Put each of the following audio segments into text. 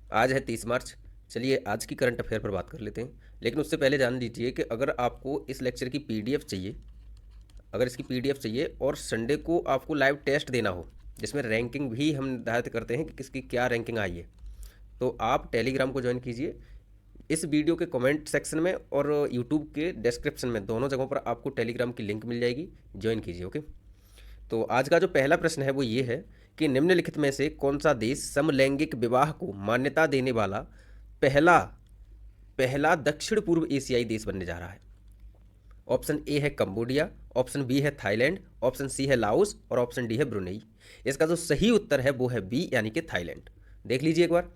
आज है 30 मार्च। चलिए आज की करंट अफेयर पर बात कर लेते हैं, लेकिन उससे पहले जान लीजिए कि अगर आपको इस लेक्चर की पीडीएफ चाहिए, अगर इसकी पीडीएफ चाहिए और संडे को आपको लाइव टेस्ट देना हो जिसमें रैंकिंग भी हम निर्धारित करते हैं कि किसकी क्या रैंकिंग आई है, तो आप टेलीग्राम को ज्वाइन कीजिए। इस वीडियो के कमेंट सेक्शन में और यूट्यूब के डिस्क्रिप्शन में दोनों जगहों पर आपको टेलीग्राम की लिंक मिल जाएगी, ज्वाइन कीजिए। ओके। तो आज का जो पहला प्रश्न है वो ये है कि निम्नलिखित में से कौन सा देश समलैंगिक विवाह को मान्यता देने वाला पहला पहला दक्षिण पूर्व एशियाई देश बनने जा रहा है। ऑप्शन ए है कंबोडिया, ऑप्शन बी है थाईलैंड, ऑप्शन सी है लाओस और ऑप्शन डी है ब्रुनेई। इसका जो सही उत्तर है वो है बी यानी कि थाईलैंड। देख लीजिए एक बार।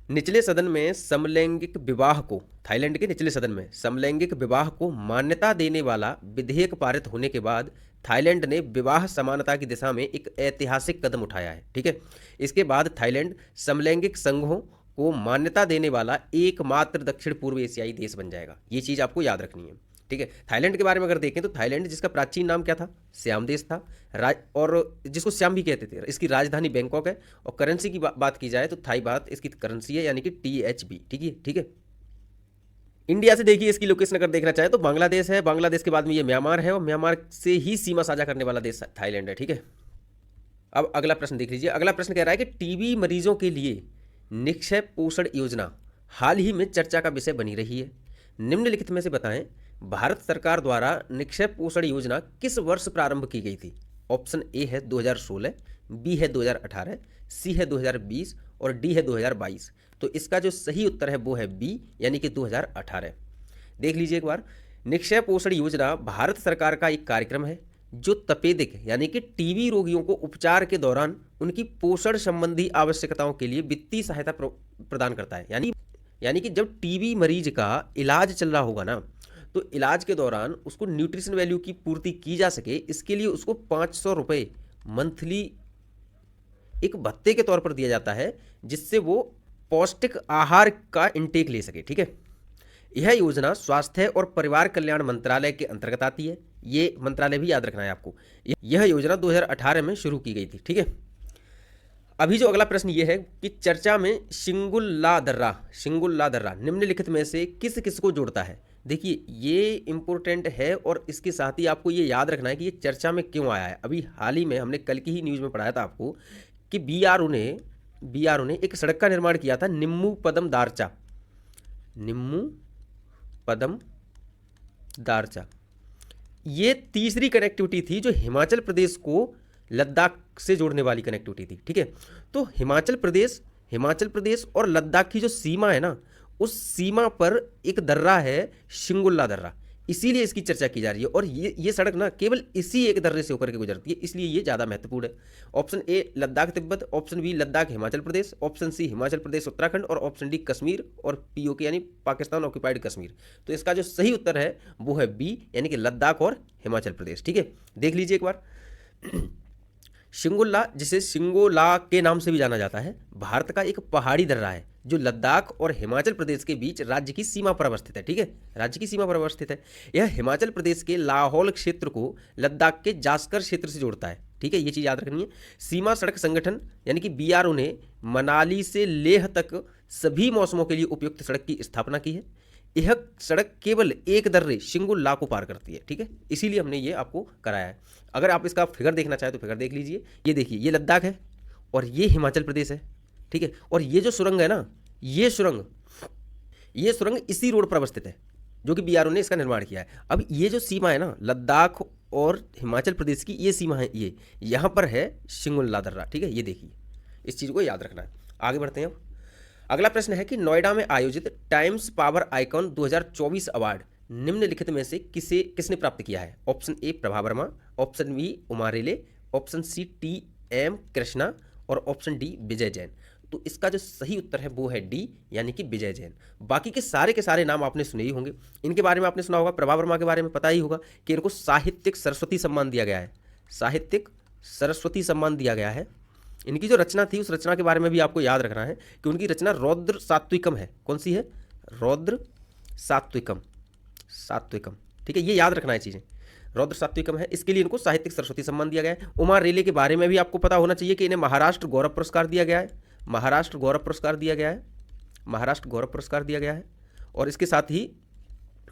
निचले सदन में समलैंगिक विवाह को, थाईलैंड के निचले सदन में समलैंगिक विवाह को मान्यता देने वाला विधेयक पारित होने के बाद थाईलैंड ने विवाह समानता की दिशा में एक ऐतिहासिक कदम उठाया है। ठीक है। इसके बाद थाईलैंड समलैंगिक संघों को मान्यता देने वाला एकमात्र दक्षिण पूर्व एशियाई देश बन जाएगा। ये चीज़ आपको याद रखनी है। ठीक है। थाईलैंड के बारे में अगर देखें तो थाईलैंड जिसका प्राचीन नाम क्या था, श्याम देश था, और जिसको श्याम भी कहते थे। इसकी राजधानी बैंकॉक है और करेंसी की बात की जाए तो थाई बात इसकी करेंसी है यानी कि THB। ठीक है। ठीक है। इंडिया से देखिए इसकी लोकेशन अगर देखना चाहे तो बांग्लादेश है, बांग्लादेश के बाद में ये म्यांमार है और म्यांमार से ही सीमा साझा करने वाला देश थाईलैंड है। ठीक है। अब अगला प्रश्न देख लीजिए। अगला प्रश्न कह रहा है कि टीबी मरीजों के लिए निक्षय पोषण योजना हाल ही में चर्चा का विषय बनी रही है। निम्नलिखित में से बताएं, भारत सरकार द्वारा निक्षय पोषण योजना किस वर्ष प्रारंभ की गई थी। ऑप्शन ए है 2016, बी है 2018, सी है 2020 और डी है 2022। तो इसका जो सही उत्तर है वो है बी यानी कि 2018। देख लीजिए एक बार। निक्षय पोषण योजना भारत सरकार का एक कार्यक्रम है जो तपेदिक यानी कि टीबी रोगियों को उपचार के दौरान उनकी पोषण संबंधी आवश्यकताओं के लिए वित्तीय सहायता प्रदान करता है। यानी कि जब टीबी मरीज का इलाज चल रहा होगा ना, तो इलाज के दौरान उसको न्यूट्रिशन वैल्यू की पूर्ति की जा सके, इसके लिए उसको 500 रुपये मंथली एक भत्ते के तौर पर दिया जाता है, जिससे वो पौष्टिक आहार का इंटेक ले सके। ठीक है। यह योजना स्वास्थ्य और परिवार कल्याण मंत्रालय के अंतर्गत आती है। ये मंत्रालय भी याद रखना है आपको। यह योजना 2018 में शुरू की गई थी। ठीक है। अभी जो अगला प्रश्न ये है कि चर्चा में सिंगुल्ला दर्रा निम्नलिखित में से किस किस को जोड़ता है। देखिए ये इंपॉर्टेंट है और इसके साथ ही आपको ये याद रखना है कि ये चर्चा में क्यों आया है। अभी हाल ही में हमने कल की ही न्यूज़ में पढ़ाया था आपको कि BRO ने एक सड़क का निर्माण किया था, निम्मू पदम दारचा। ये तीसरी कनेक्टिविटी थी जो हिमाचल प्रदेश को लद्दाख से जोड़ने वाली कनेक्टिविटी थी। ठीक है। तो हिमाचल प्रदेश और लद्दाख की जो सीमा है ना, उस सीमा पर एक दर्रा है सिंगुल्ला दर्रा, इसीलिए इसकी चर्चा की जा रही है। और ये सड़क ना केवल इसी एक दर्रे से होकर के गुजरती है, इसलिए ये ज़्यादा महत्वपूर्ण है। Option A Ladakh Tibet, option B Ladakh Himachal Pradesh, option C Himachal Pradesh Uttarakhand और ऑप्शन डी कश्मीर और POK यानी पाकिस्तान ऑक्यूपाइड कश्मीर। तो इसका जो सही उत्तर है वो है बी यानी कि लद्दाख और हिमाचल प्रदेश। ठीक है। देख लीजिए एक बार। सिंगुल्ला, जिसे सिंगोला के नाम से भी जाना जाता है, भारत का एक पहाड़ी दर्रा है जो लद्दाख और हिमाचल प्रदेश के बीच राज्य की सीमा पर अवस्थित है। ठीक है। राज्य की सीमा पर अवस्थित है। यह हिमाचल प्रदेश के लाहौल क्षेत्र को लद्दाख के जास्कर क्षेत्र से जोड़ता है। ठीक है। ये चीज़ याद रखनी है। सीमा सड़क संगठन यानी कि BRO ने मनाली से लेह तक सभी मौसमों के लिए उपयुक्त सड़क की स्थापना की है। यह सड़क केवल एक दर्रे सिंगुल्ला को पार करती है। ठीक है। इसीलिए हमने ये आपको कराया है। अगर आप इसका फिगर देखना चाहें तो फिगर देख लीजिए। ये देखिए, ये लद्दाख है और ये हिमाचल प्रदेश है। ठीक है। और ये जो सुरंग है ना, ये सुरंग इसी रोड पर अवस्थित है जो कि BRO ने इसका निर्माण किया है। अब ये जो सीमा है ना लद्दाख और हिमाचल प्रदेश की, ये सीमा है, ये यहाँ पर है सिंगुल्ला दर्रा। ठीक है। ये देखिए, इस चीज़ को याद रखना है। आगे बढ़ते हैं। अब अगला प्रश्न है कि नोएडा में आयोजित टाइम्स पावर आइकॉन 2024 अवार्ड निम्नलिखित में से किसने प्राप्त किया है। Option A Prabha Varma, option B Uma Rele, option C TM Krishna और ऑप्शन डी विजय जैन। तो इसका जो सही उत्तर है वो है डी यानी कि विजय जैन। बाकी के सारे नाम आपने सुने ही होंगे। इनके बारे में आपने सुना होगा, प्रभा वर्मा के बारे में पता ही होगा कि इनको साहित्यिक सरस्वती सम्मान दिया गया है। साहित्यिक सरस्वती सम्मान दिया गया है। इनकी जो रचना थी उस रचना के बारे में भी आपको याद रखना है कि उनकी रचना रौद्र सात्विकम है। कौन सी है? रौद्र सात्विकम। ठीक है। ये याद रखना है चीज़ें, रौद्र सात्विकम है। इसके लिए इनको साहित्यिक सरस्वती सम्मान दिया गया है। उमा रेले के बारे में भी आपको पता होना चाहिए कि इन्हें महाराष्ट्र गौरव पुरस्कार दिया गया है। महाराष्ट्र गौरव पुरस्कार दिया गया है, महाराष्ट्र गौरव पुरस्कार दिया गया है। और इसके साथ ही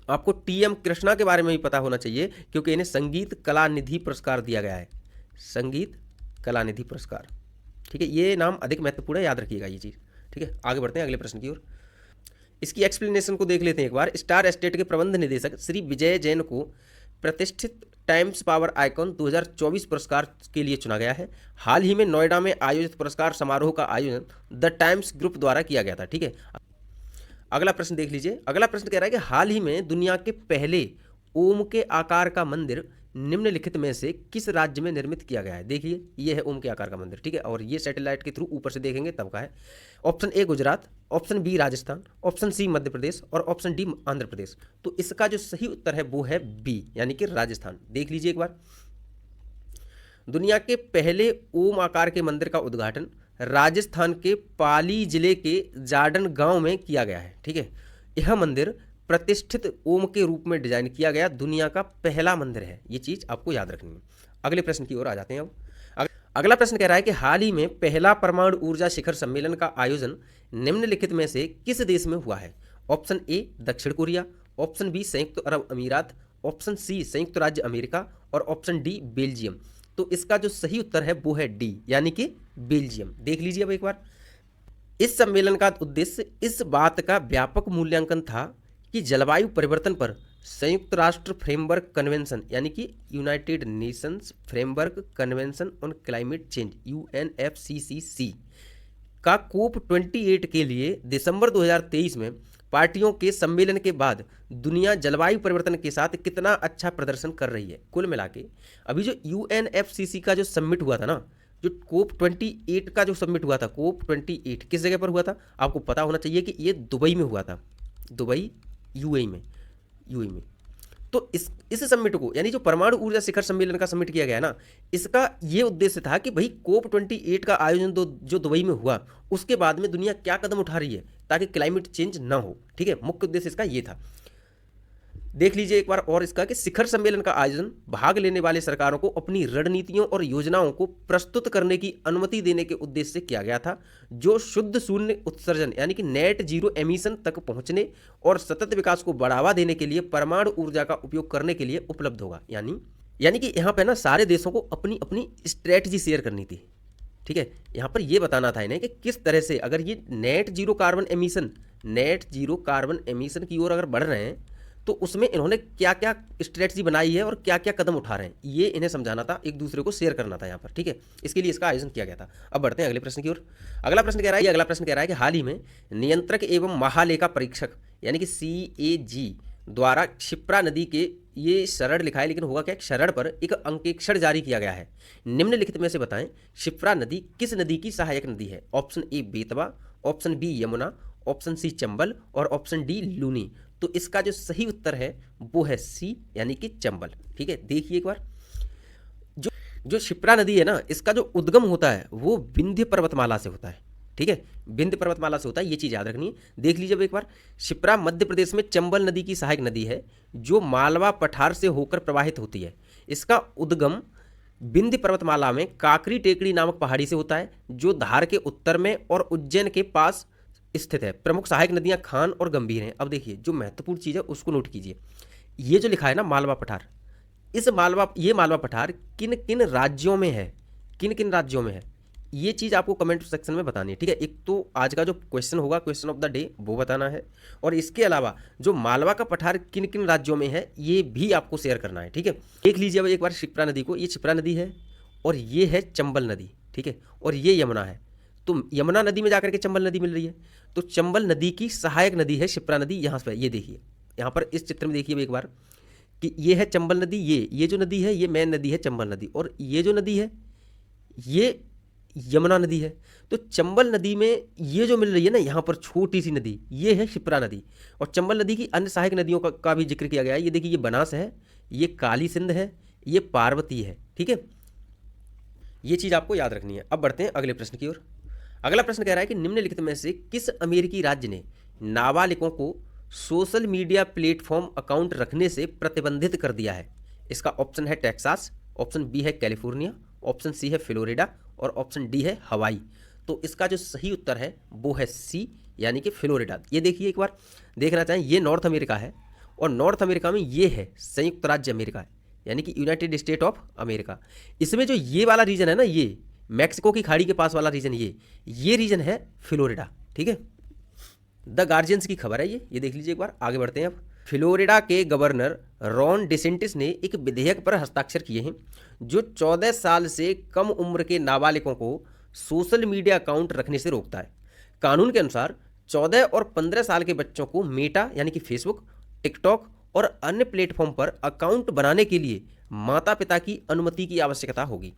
आपको टीएम कृष्णा के बारे में भी पता होना चाहिए, क्योंकि इन्हें संगीत कला निधि पुरस्कार दिया गया है, संगीत कला निधि पुरस्कार। ठीक है, ये नाम अधिक महत्वपूर्ण है, याद रखिएगा ये चीज़। ठीक है, आगे बढ़ते हैं अगले प्रश्न की ओर। इसकी एक्सप्लेनेशन को देख लेते हैं एक बार। स्टार एस्टेट के प्रबंध निदेशक श्री विजय जैन को प्रतिष्ठित टाइम्स पावर आइकॉन 2024 पुरस्कार के लिए चुना गया है। हाल ही में नोएडा में आयोजित पुरस्कार समारोह का आयोजन द टाइम्स ग्रुप द्वारा किया गया था। ठीक है, अगला प्रश्न देख लीजिए। अगला प्रश्न कह रहा है कि हाल ही में दुनिया के पहले ओम के आकार का मंदिर निम्नलिखित में से किस राज्य में निर्मित किया गया है। देखिए, ये है ओम के आकार का मंदिर। ठीक है, और ये सैटेलाइट के थ्रू ऊपर से देखेंगे तब का है। Option A Gujarat, option B Rajasthan, option C Madhya Pradesh और ऑप्शन डी आंध्र प्रदेश। तो इसका जो सही उत्तर है वो है बी, यानी कि राजस्थान। देख लीजिए एक बार। दुनिया के पहले ओम आकार के मंदिर का उद्घाटन राजस्थान के पाली जिले के जाडन गांव में किया गया है। ठीक है, यह मंदिर प्रतिष्ठित ओम के रूप में डिजाइन किया गया दुनिया का पहला मंदिर है। ये चीज आपको याद रखनी है। अगले प्रश्न की ओर आ जाते हैं अब। अगला प्रश्न कह रहा है कि हाल ही में पहला परमाणु ऊर्जा शिखर सम्मेलन का आयोजन निम्नलिखित में से किस देश में हुआ है। ऑप्शन ए दक्षिण कोरिया, ऑप्शन बी संयुक्त अरब अमीरात, ऑप्शन सी संयुक्त राज्य अमेरिका और ऑप्शन डी बेल्जियम। तो इसका जो सही उत्तर है वो है डी, यानी कि बेल्जियम। देख लीजिए अब एक बार। इस सम्मेलन का उद्देश्य इस बात का व्यापक मूल्यांकन था कि जलवायु परिवर्तन पर संयुक्त राष्ट्र फ्रेमवर्क कन्वेंशन, यानी कि United Nations framework convention on climate change UNFCCC का कोप 28 के लिए दिसंबर 2023 में पार्टियों के सम्मेलन के बाद दुनिया जलवायु परिवर्तन के साथ कितना अच्छा प्रदर्शन कर रही है। कुल मिला के अभी जो UNFCCC का जो समिट हुआ था ना, जो कोप 28 का जो समिट हुआ था, कोप 28 किस जगह पर हुआ था आपको पता होना चाहिए कि ये दुबई में हुआ था, दुबई यूएई में। तो इस समिट को, यानी जो परमाणु ऊर्जा शिखर सम्मेलन का समिट किया गया ना, इसका ये उद्देश्य था कि भाई कोप 28 का आयोजन जो दुबई में हुआ, उसके बाद में दुनिया क्या कदम उठा रही है ताकि क्लाइमेट चेंज ना हो। ठीक है, मुख्य उद्देश्य इसका ये था। देख लीजिए एक बार और इसका कि शिखर सम्मेलन का आयोजन भाग लेने वाले सरकारों को अपनी रणनीतियों और योजनाओं को प्रस्तुत करने की अनुमति देने के उद्देश्य से किया गया था, जो शुद्ध शून्य उत्सर्जन यानी कि नेट जीरो एमिशन तक पहुंचने और सतत विकास को बढ़ावा देने के लिए परमाणु ऊर्जा का उपयोग करने के लिए उपलब्ध होगा। यानी कि यहाँ पे ना सारे देशों को अपनी अपनी स्ट्रेटजी शेयर करनी थी। ठीक है, यहाँ पर यह बताना था इन्हें कि किस तरह से अगर ये नेट जीरो कार्बन एमिशन की ओर अगर बढ़ रहे हैं तो उसमें इन्होंने क्या क्या स्ट्रेटजी बनाई है और क्या क्या कदम उठा रहे हैं, ये इन्हें समझाना था, एक दूसरे को शेयर करना था यहाँ पर। ठीक है, इसके लिए इसका आयोजन किया गया था। अब बढ़ते हैं अगले प्रश्न की ओर। अगला प्रश्न कह रहा है कि हाल ही में नियंत्रक एवं महालेखा परीक्षक यानी कि CAG द्वारा क्षिप्रा नदी के, ये शरण लिखा है लेकिन होगा क्या, शरण पर एक अंकेक्षण जारी किया गया है। निम्नलिखित में से बताएं क्षिप्रा नदी किस नदी की सहायक नदी है। Option A Betwa, option B Yamuna, option C Chambal और ऑप्शन डी लूनी। तो इसका जो सही उत्तर है वो है सी, यानी कि चंबल। ठीक है, देखिए एक बार। जो क्षिप्रा नदी है ना, इसका जो उद्गम होता है वो विंध्य पर्वतमाला से होता है। ठीक है, विंध्य पर्वतमाला से होता है, ये चीज़ याद रखनी है। देख लीजिए अब एक बार। क्षिप्रा मध्य प्रदेश में चंबल नदी की सहायक नदी है जो मालवा पठार से होकर प्रवाहित होती है। इसका उद्गम विंध्य पर्वतमाला में काकरी टेकड़ी नामक पहाड़ी से होता है, जो धार के उत्तर में और उज्जैन के पास स्थित है। प्रमुख सहायक नदियां खान और गंभीर हैं। अब देखिए, जो महत्वपूर्ण चीज़ है उसको नोट कीजिए। ये जो लिखा है ना मालवा पठार, ये मालवा पठार किन किन राज्यों में है, किन किन राज्यों में है, ये चीज़ आपको कमेंट सेक्शन में बतानी है। ठीक है, एक तो आज का जो क्वेश्चन होगा, क्वेश्चन ऑफ द डे, वो बताना है, और इसके अलावा जो मालवा का पठार किन किन राज्यों में है ये भी आपको शेयर करना है। ठीक है, देख लीजिए अब एक बार क्षिप्रा नदी को। ये क्षिप्रा नदी है और ये है चंबल नदी। ठीक है, और ये यमुना है। तो यमुना नदी में जाकर के चंबल नदी मिल रही है, तो चंबल नदी की सहायक नदी है क्षिप्रा नदी। यहाँ पर ये देखिए, यहाँ पर इस चित्र में देखिए एक बार कि ये है चंबल नदी, ये जो नदी है ये मेन नदी है चंबल नदी, और ये जो नदी है ये यमुना नदी है। तो चंबल नदी में ये जो मिल रही है ना यहाँ पर छोटी सी नदी, ये है क्षिप्रा नदी। और चंबल नदी की अन्य सहायक नदियों का भी जिक्र किया गया है। ये देखिए, ये बनास है, ये काली सिंध है, ये पार्वती है। ठीक है, ये चीज़ आपको याद रखनी है। अब बढ़ते हैं अगले प्रश्न की ओर। अगला प्रश्न कह रहा है कि निम्नलिखित में से किस अमेरिकी राज्य ने नाबालिगों को सोशल मीडिया प्लेटफॉर्म अकाउंट रखने से प्रतिबंधित कर दिया है। इसका ऑप्शन है टेक्सास, ऑप्शन बी है कैलिफोर्निया, ऑप्शन सी है फ्लोरिडा और ऑप्शन डी है हवाई। तो इसका जो सही उत्तर है वो है सी, यानी कि फ्लोरिडा। ये देखिए एक बार देखना चाहें, ये नॉर्थ अमेरिका है और नॉर्थ अमेरिका में ये है संयुक्त राज्य अमेरिका है, यानी कि यूनाइटेड स्टेट ऑफ अमेरिका। इसमें जो ये वाला रीजन है ना, ये मैक्सिको की खाड़ी के पास वाला रीजन, ये रीजन है फ्लोरिडा। ठीक है, द गार्जियंस की खबर है ये देख लीजिए एक बार। आगे बढ़ते हैं अब। फ्लोरिडा के गवर्नर रॉन डिसेंटिस ने एक विधेयक पर हस्ताक्षर किए हैं जो 14 साल से कम उम्र के नाबालिगों को सोशल मीडिया अकाउंट रखने से रोकता है। कानून के अनुसार 14 और 15 साल के बच्चों को मेटा यानी कि फेसबुक, टिकटॉक और अन्य प्लेटफॉर्म पर अकाउंट बनाने के लिए माता पिता की अनुमति की आवश्यकता होगी।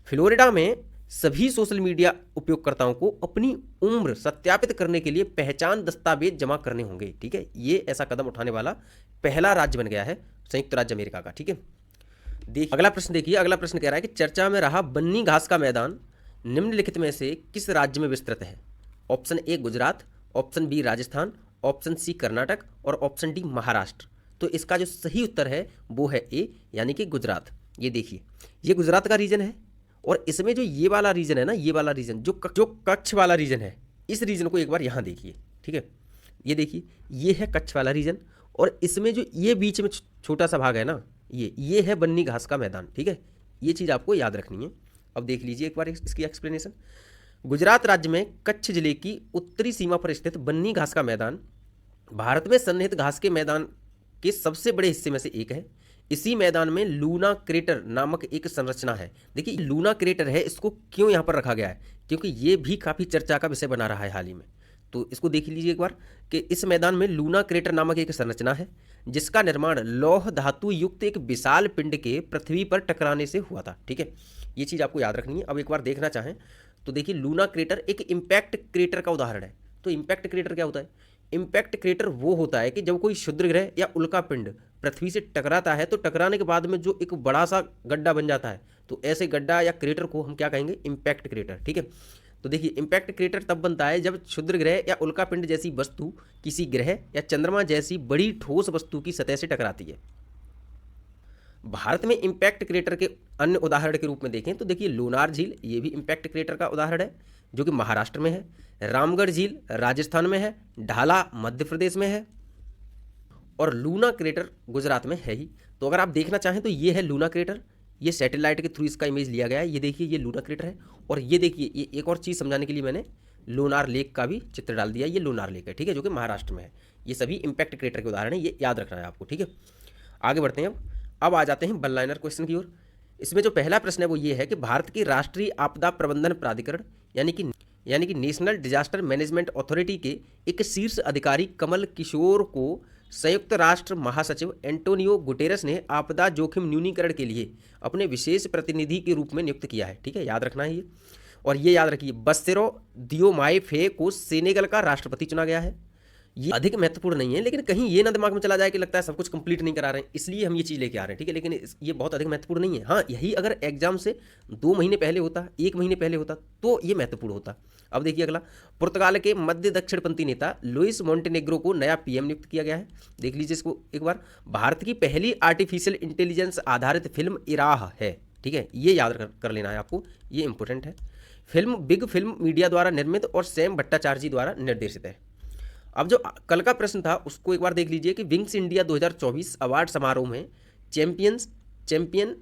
फ्लोरिडा में सभी सोशल मीडिया उपयोगकर्ताओं को अपनी उम्र सत्यापित करने के लिए पहचान दस्तावेज जमा करने होंगे। ठीक है, ये ऐसा कदम उठाने वाला पहला राज्य बन गया है संयुक्त राज्य अमेरिका का। ठीक है, देखिए अगला प्रश्न। देखिए अगला प्रश्न कह रहा है कि चर्चा में रहा बन्नी घास का मैदान निम्नलिखित में से किस राज्य में विस्तृत है? Option A Gujarat, option B Rajasthan, option C Karnataka और ऑप्शन डी महाराष्ट्र। तो इसका जो सही उत्तर है वो है ए, यानी कि गुजरात। ये देखिए ये गुजरात का रीजन है और इसमें जो ये वाला रीजन है ना, ये वाला रीजन जो कच्छ वाला रीजन है, इस रीजन को एक बार यहाँ देखिए। ठीक है, ये देखिए ये है कच्छ वाला रीजन और इसमें जो ये बीच में छोटा सा भाग है ना, ये है बन्नी घास का मैदान। ठीक है, ये चीज़ आपको याद रखनी है। अब देख लीजिए एक बार इसकी एक्सप्लेनेशन। गुजरात राज्य में कच्छ जिले की उत्तरी सीमा पर स्थित बन्नी घास का मैदान भारत में सन्निहित घास के मैदान के सबसे बड़े हिस्से में से एक है। इसी मैदान में लूना क्रेटर नामक एक संरचना है। देखिए लूना क्रेटर है, इसको क्यों यहाँ पर रखा गया है? क्योंकि ये भी काफ़ी चर्चा का विषय बना रहा है हाल ही में। तो इसको देख लीजिए एक बार कि इस मैदान में लूना क्रेटर नामक एक संरचना है जिसका निर्माण लौह धातु युक्त एक विशाल पिंड के पृथ्वी पर टकराने से हुआ था। ठीक है, ये चीज़ आपको याद रखनी है। अब एक बार देखना चाहें तो देखिए लूना क्रेटर एक इम्पैक्ट क्रेटर का उदाहरण है। तो इम्पैक्ट क्रेटर क्या होता है? इम्पैक्ट क्रेटर वो होता है कि जब कोई क्षुद्र ग्रह या उल्का पिंड पृथ्वी से टकराता है तो टकराने के बाद में जो एक बड़ा सा गड्ढा बन जाता है, तो ऐसे गड्ढा या क्रेटर को हम क्या कहेंगे? Impact crater. ठीक है, तो देखिए इम्पैक्ट क्रेटर तब बनता है जब क्षुद्र ग्रह या उल्का पिंड जैसी वस्तु किसी ग्रह या चंद्रमा जैसी बड़ी ठोस वस्तु की सतह से टकराती है। भारत में इम्पैक्ट क्रेटर के अन्य उदाहरण के रूप में देखें तो देखिए लोनार झील, ये भी इम्पैक्ट क्रेटर का उदाहरण है जो कि महाराष्ट्र में है। रामगढ़ झील राजस्थान में है, ढाला मध्य प्रदेश में है और लूना क्रेटर गुजरात में है ही। तो अगर आप देखना चाहें तो ये है लूना क्रेटर, ये सैटेलाइट के थ्रू इसका इमेज लिया गया है। ये देखिए ये लूना क्रेटर है और ये देखिए ये एक और चीज़ समझाने के लिए मैंने लोनार लेक का भी चित्र डाल दिया। ये लोनार लेक है, ठीक है, जो कि महाराष्ट्र में है। ये सभी इम्पैक्ट क्रेटर के उदाहरण है, ये याद रखना है आपको। ठीक है, आगे बढ़ते हैं। अब आ जाते हैं वन लाइनर क्वेश्चन की ओर। इसमें जो पहला प्रश्न है वो ये है कि भारत की राष्ट्रीय आपदा प्रबंधन प्राधिकरण यानी कि नेशनल डिजास्टर मैनेजमेंट अथॉरिटी के एक शीर्ष अधिकारी कमल किशोर को संयुक्त राष्ट्र महासचिव एंटोनियो गुटेरस ने आपदा जोखिम न्यूनीकरण के लिए अपने विशेष प्रतिनिधि के रूप में नियुक्त किया है। ठीक है, याद रखना है ये। और ये याद रखिए बसिरो दियोमाए फे को सेनेगल का राष्ट्रपति चुना गया है। ये अधिक महत्वपूर्ण नहीं है, लेकिन कहीं ये ना दिमाग में चला जाए कि लगता है सब कुछ कंप्लीट नहीं करा रहे हैं इसलिए हम ये चीज़ लेके आ रहे हैं। ठीक है, लेकिन ये बहुत अधिक महत्वपूर्ण नहीं है। हाँ, यही अगर एग्जाम से 2 महीने पहले होता, 1 महीने पहले होता तो ये महत्वपूर्ण होता। अब देखिए अगला, पुर्तगाल के मध्य दक्षिणपंथी नेता लुइस मोंटेनेग्रो को नया पीएम नियुक्त किया गया है। देख लीजिए इसको एक बार। भारत की पहली आर्टिफिशियल इंटेलिजेंस आधारित फिल्म इराह है। ठीक है, ये याद कर लेना है आपको, ये इंपॉर्टेंट है। फिल्म बिग फिल्म मीडिया द्वारा निर्मित और सैम भट्टाचार्य द्वारा निर्देशित है। अब जो कल का प्रश्न था उसको एक बार देख लीजिए कि विंग्स इंडिया 2024 अवार्ड समारोह में चैंपियन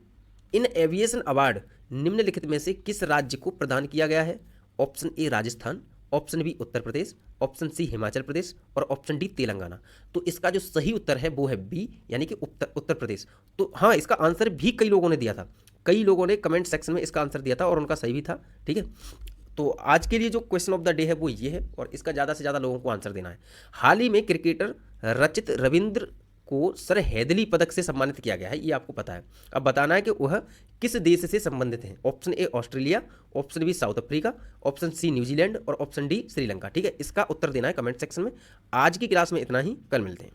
इन एविएशन अवार्ड निम्नलिखित में से किस राज्य को प्रदान किया गया है? Option A Rajasthan, option B Uttar Pradesh, option C Himachal Pradesh और ऑप्शन डी तेलंगाना। तो इसका जो सही उत्तर है वो है बी, यानी कि उत्तर प्रदेश। तो हाँ, इसका आंसर भी कई लोगों ने दिया था, कई लोगों ने कमेंट सेक्शन में इसका आंसर दिया था और उनका सही भी था। ठीक है, तो आज के लिए जो क्वेश्चन ऑफ द डे है वो ये है और इसका ज़्यादा से ज़्यादा लोगों को आंसर देना है। हाल ही में क्रिकेटर रचित रविंद्र को सर हैदली पदक से सम्मानित किया गया है, ये आपको पता है। अब बताना है कि वह किस देश से संबंधित हैं। Option A Australia, option B South Africa, option C New Zealand और ऑप्शन डी श्रीलंका। ठीक है, इसका उत्तर देना है कमेंट सेक्शन में। आज की क्लास में इतना ही, कल मिलते हैं।